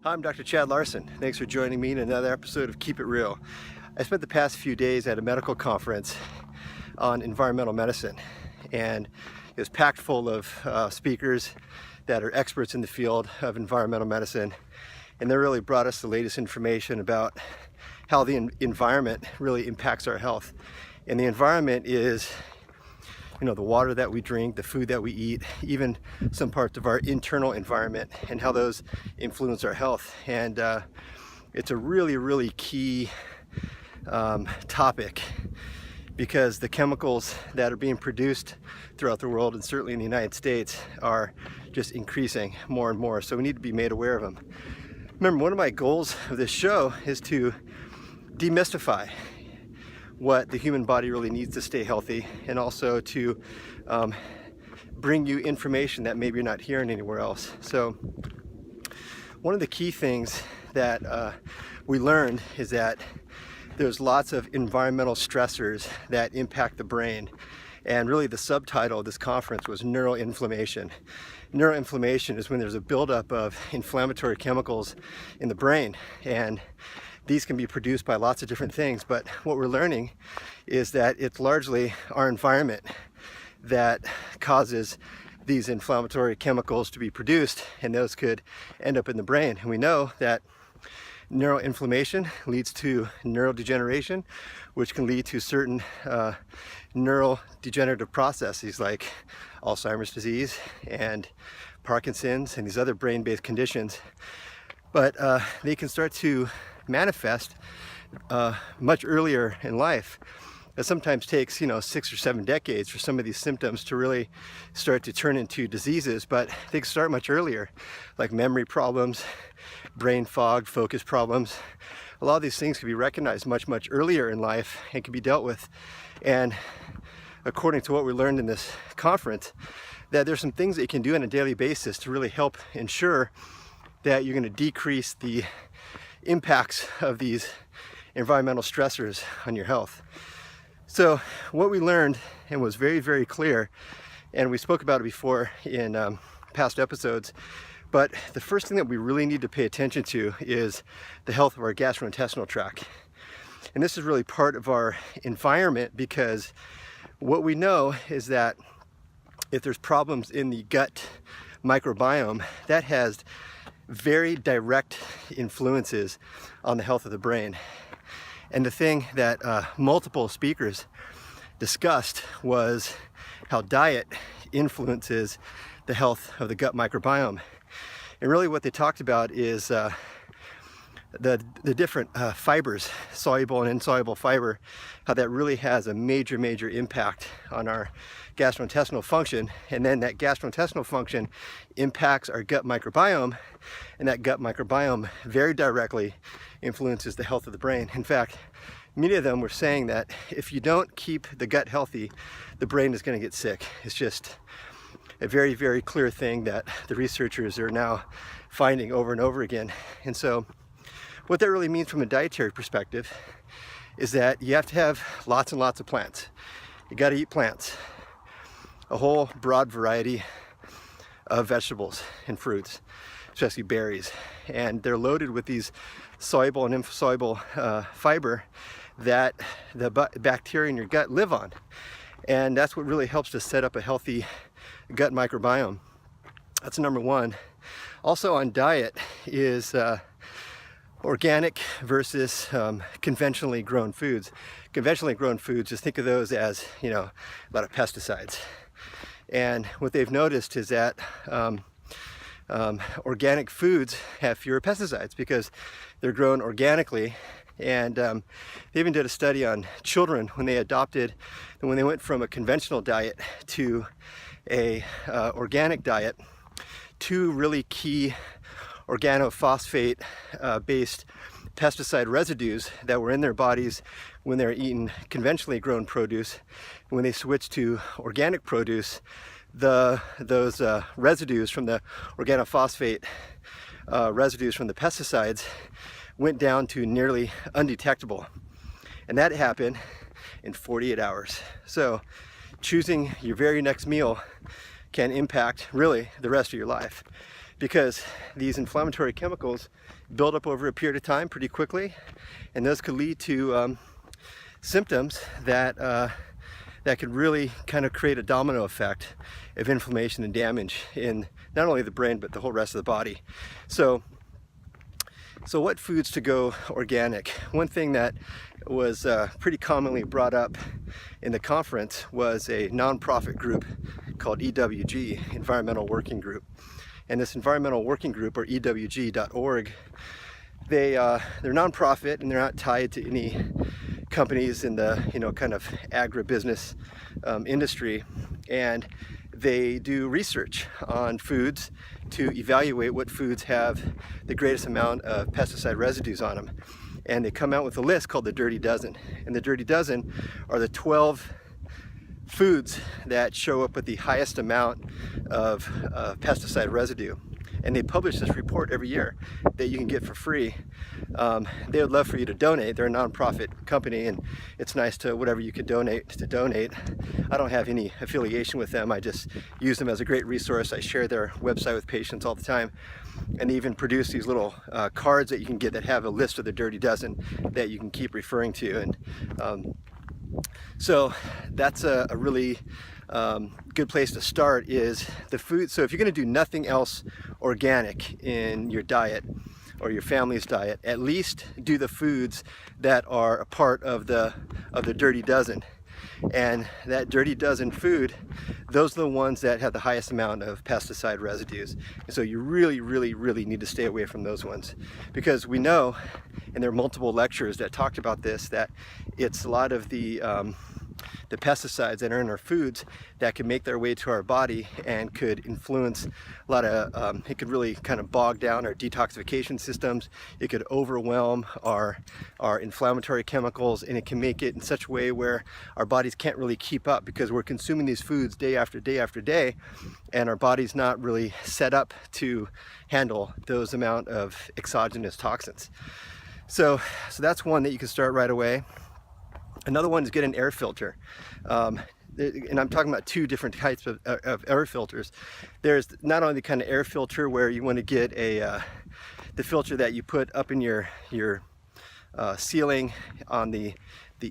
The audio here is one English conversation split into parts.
Hi, I'm Dr. Chad Larson. Thanks for joining me in another episode of Keep It Real. I spent the past few days at a medical conference on environmental medicine, and it was packed full of speakers that are experts in the field of environmental medicine, and they really brought us the latest information about how the environment really impacts our health. And the environment is the water that we drink, the food that we eat, even some parts of our internal environment and how those influence our health. And it's a really, really key topic because the chemicals that are being produced throughout the world, and certainly in the United States, are just increasing more and more. So we need to be made aware of them. Remember, one of my goals of this show is to demystify what the human body really needs to stay healthy, and also to bring you information that maybe you're not hearing anywhere else. So one of the key things that we learned is that there's lots of environmental stressors that impact the brain, and really the subtitle of this conference was neuroinflammation. Neuroinflammation is when there's a buildup of inflammatory chemicals in the brain, and these can be produced by lots of different things, but what we're learning is that it's largely our environment that causes these inflammatory chemicals to be produced, and those could end up in the brain. And we know that neuroinflammation leads to neurodegeneration, which can lead to certain neurodegenerative processes like Alzheimer's disease and Parkinson's and these other brain-based conditions. But they can start to manifest much earlier in life. It sometimes takes 6 or 7 decades for some of these symptoms to really start to turn into diseases, but they can start much earlier, like memory problems, brain fog, focus problems. A lot of these things can be recognized much earlier in life and can be dealt with. And according to what we learned in this conference, that there's some things that you can do on a daily basis to really help ensure that you're going to decrease the impacts of these environmental stressors on your health. So what we learned, and was very, very clear, and we spoke about it before in past episodes, but the first thing that we really need to pay attention to is the health of our gastrointestinal tract. And this is really part of our environment, because what we know is that if there's problems in the gut microbiome, that has very direct influences on the health of the brain. And the thing that multiple speakers discussed was how diet influences the health of the gut microbiome. And really what they talked about is the different fibers, soluble and insoluble fiber, how that really has a major impact on our gastrointestinal function. And then that gastrointestinal function impacts our gut microbiome, and that gut microbiome very directly influences the health of the brain. In fact, many of them were saying that if you don't keep the gut healthy, the brain is going to get sick. It's just a very clear thing that the researchers are now finding over and over again. And so what that really means from a dietary perspective is that you have to have lots and lots of plants. You got to eat plants, a whole broad variety of vegetables and fruits, especially berries. And they're loaded with these soluble and insoluble fiber that the bacteria in your gut live on. And that's what really helps to set up a healthy gut microbiome. That's number one. Also on diet is organic versus conventionally grown foods. Conventionally grown foods, just think of those as, a lot of pesticides. And what they've noticed is that organic foods have fewer pesticides because they're grown organically. And they even did a study on children when they went from a conventional diet to a organic diet. Two really key organophosphate based pesticide residues that were in their bodies when they were eating conventionally grown produce. When they switched to organic produce, those residues from the organophosphate residues from the pesticides went down to nearly undetectable. And that happened in 48 hours. So choosing your very next meal can impact really the rest of your life. because these inflammatory chemicals build up over a period of time pretty quickly, and those could lead to symptoms that that could really kind of create a domino effect of inflammation and damage in not only the brain but the whole rest of the body. So what foods to go organic? One thing that was pretty commonly brought up in the conference was a nonprofit group called EWG, Environmental Working Group. And this Environmental Working Group, or EWG.org, they're nonprofit and they're not tied to any companies in the kind of agribusiness industry, and they do research on foods to evaluate what foods have the greatest amount of pesticide residues on them. And they come out with a list called the Dirty Dozen. And the Dirty Dozen are the 12 foods that show up with the highest amount of pesticide residue. And they publish this report every year that you can get for free. They would love for you to donate. They're a nonprofit company, and it's nice to whatever you could donate to donate. I don't have any affiliation with them. I just use them as a great resource. I share their website with patients all the time, and they even produce these little cards that you can get that have a list of the Dirty Dozen that you can keep referring to. And so that's a really good place to start, is the food. So if you're going to do nothing else organic in your diet or your family's diet, at least do the foods that are a part of the Dirty Dozen. And that Dirty Dozen food, those are the ones that have the highest amount of pesticide residues. And so you really, really, really need to stay away from those ones, because we know, and there are multiple lectures that talked about this, that it's a lot of the pesticides that are in our foods that can make their way to our body and could influence a lot of, it could really kind of bog down our detoxification systems. It could overwhelm our inflammatory chemicals, and it can make it in such a way where our bodies can't really keep up, because we're consuming these foods day after day after day, and our body's not really set up to handle those amount of exogenous toxins. So that's one that you can start right away. Another one is get an air filter. And I'm talking about two different types of air filters. There's not only the kind of air filter where you want to get the filter that you put up in your ceiling on the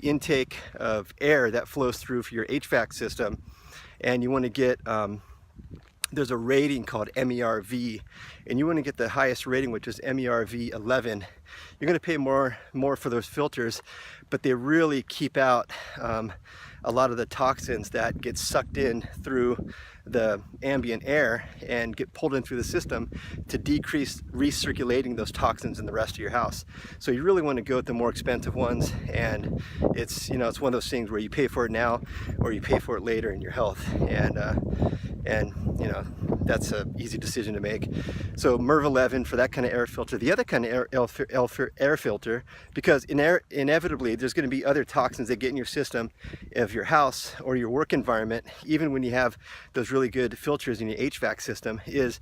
intake of air that flows through for your HVAC system, and you want to get there's a rating called MERV, and you want to get the highest rating, which is MERV 11. You're going to pay more for those filters, but they really keep out a lot of the toxins that get sucked in through the ambient air and get pulled in through the system to decrease recirculating those toxins in the rest of your house. So you really want to go with the more expensive ones, and it's it's one of those things where you pay for it now or you pay for it later in your health, and that's an easy decision to make. So MERV 11 for that kind of air filter. The other kind of air filter, because inevitably there's going to be other toxins that get in your system of your house or your work environment, even when you have those really good filters in your HVAC system, is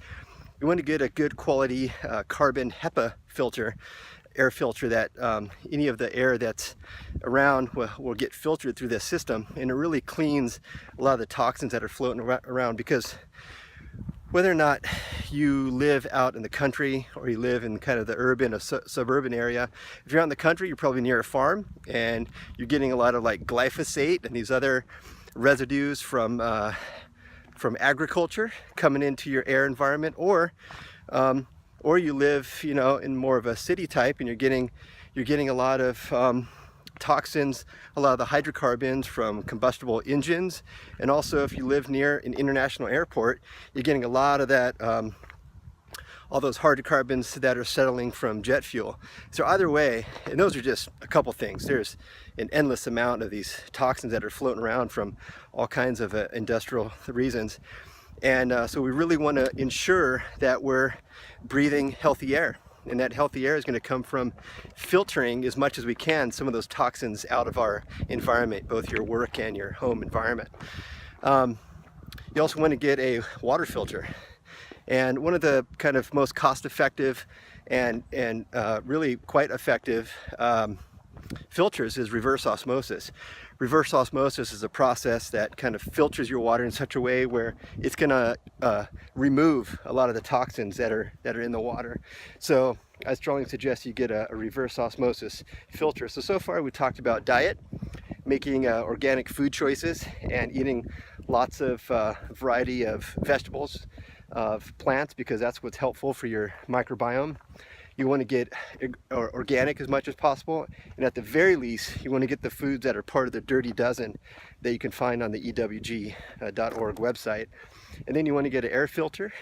you want to get a good quality carbon HEPA filter, air filter, that any of the air that's around will get filtered through this system, and it really cleans a lot of the toxins that are floating around. Because whether or not you live out in the country or you live in kind of the urban or suburban area, if you're out in the country, you're probably near a farm, and you're getting a lot of like glyphosate and these other residues from agriculture coming into your air environment, or you live in more of a city type, and you're getting a lot of toxins, a lot of the hydrocarbons from combustible engines. And also, if you live near an international airport, you're getting a lot of that, all those hydrocarbons that are settling from jet fuel. So either way, and those are just a couple things, there's an endless amount of these toxins that are floating around from all kinds of industrial reasons. And so we really want to ensure that we're breathing healthy air. And that healthy air is going to come from filtering as much as we can some of those toxins out of our environment, both your work and your home environment. You also want to get a water filter. And one of the kind of most cost-effective and really quite effective filters is reverse osmosis. Reverse osmosis is a process that kind of filters your water in such a way where it's going to remove a lot of the toxins that are in the water. So I strongly suggest you get a reverse osmosis filter. So far we talked about diet, making organic food choices, and eating lots of variety of vegetables, of plants, because that's what's helpful for your microbiome. You want to get organic as much as possible, and at the very least you want to get the foods that are part of the Dirty Dozen that you can find on the EWG.org website. And then you want to get an air filter,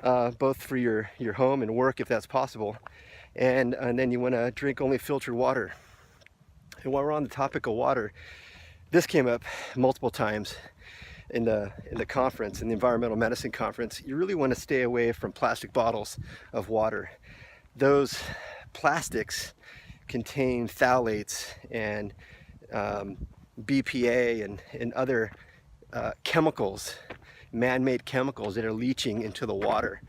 both for your home and work if that's possible, and then you want to drink only filtered water. And while we're on the topic of water, this came up multiple times in the conference, in the environmental medicine conference. You really want to stay away from plastic bottles of water. Those plastics contain phthalates and BPA and other chemicals, man-made chemicals that are leaching into the water,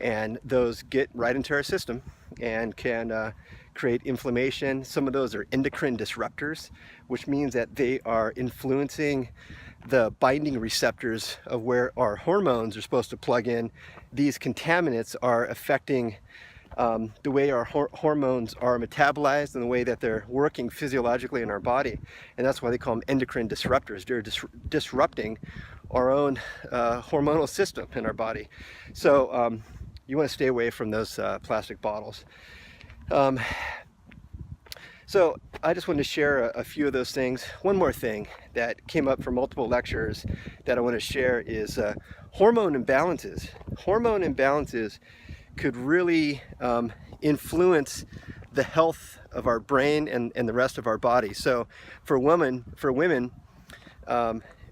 and those get right into our system and can create inflammation. Some of those are endocrine disruptors, which means that they are influencing the binding receptors of where our hormones are supposed to plug in. These contaminants are affecting the way our hormones are metabolized and the way that they're working physiologically in our body, and that's why they call them endocrine disruptors. They're disrupting our own hormonal system in our body. So you want to stay away from those plastic bottles. So I just wanted to share a few of those things. One more thing that came up from multiple lectures that I want to share is hormone imbalances. Hormone imbalances could really influence the health of our brain and the rest of our body. So for women,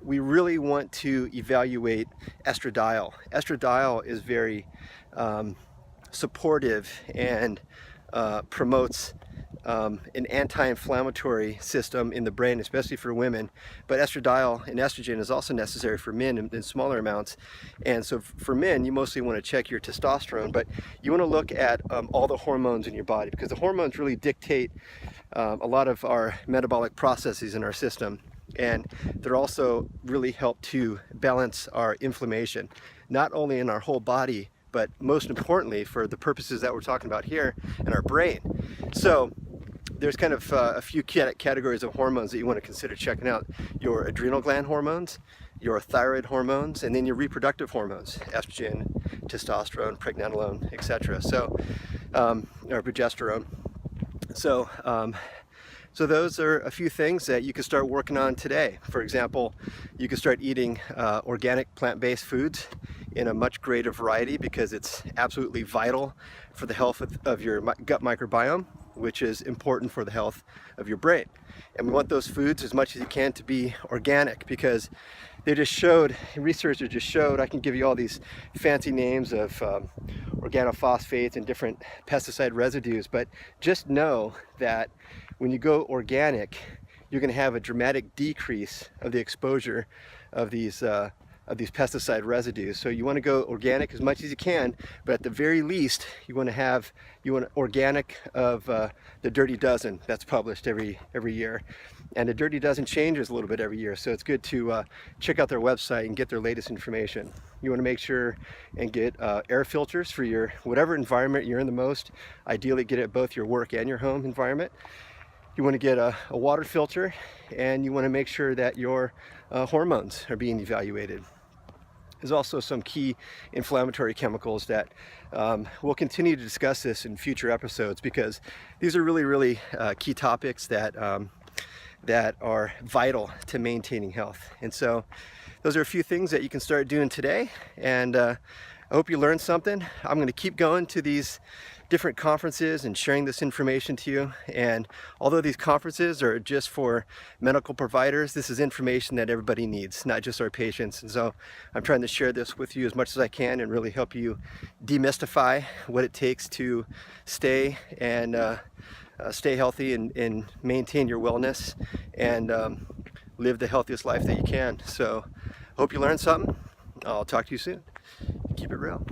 we really want to evaluate estradiol. Estradiol is very supportive and promotes an anti-inflammatory system in the brain, especially for women. But estradiol and estrogen is also necessary for men in smaller amounts. And so for men, you mostly want to check your testosterone, but you want to look at all the hormones in your body, because the hormones really dictate a lot of our metabolic processes in our system. And they're also really help to balance our inflammation, not only in our whole body, but most importantly for the purposes that we're talking about here, in our brain. So there's kind of a few categories of hormones that you want to consider checking out: your adrenal gland hormones, your thyroid hormones, and then your reproductive hormones: estrogen, testosterone, pregnenolone, etc. So, or progesterone. So, so those are a few things that you can start working on today. For example, you can start eating organic plant-based foods in a much greater variety, because it's absolutely vital for the health of your gut microbiome, which is important for the health of your brain. And we want those foods as much as you can to be organic, because they just showed, researchers just showed, I can give you all these fancy names of organophosphates and different pesticide residues, but just know that when you go organic, you're going to have a dramatic decrease of the exposure of these pesticide residues. So you want to go organic as much as you can, but at the very least you want organic of the Dirty Dozen that's published every year. And the Dirty Dozen changes a little bit every year, so it's good to check out their website and get their latest information. You want to make sure and get air filters for your whatever environment you're in the most. Ideally get it both your work and your home environment. You want to get a water filter, and you want to make sure that your hormones are being evaluated. There's also some key inflammatory chemicals that we'll continue to discuss this in future episodes, because these are really key topics that are vital to maintaining health. And so those are a few things that you can start doing today, and I hope you learned something. I'm going to keep going to these different conferences and sharing this information to you. And although these conferences are just for medical providers, this is information that everybody needs, not just our patients. And so I'm trying to share this with you as much as I can and really help you demystify what it takes to stay healthy and maintain your wellness and live the healthiest life that you can. So hope you learned something. I'll talk to you soon. Keep it real.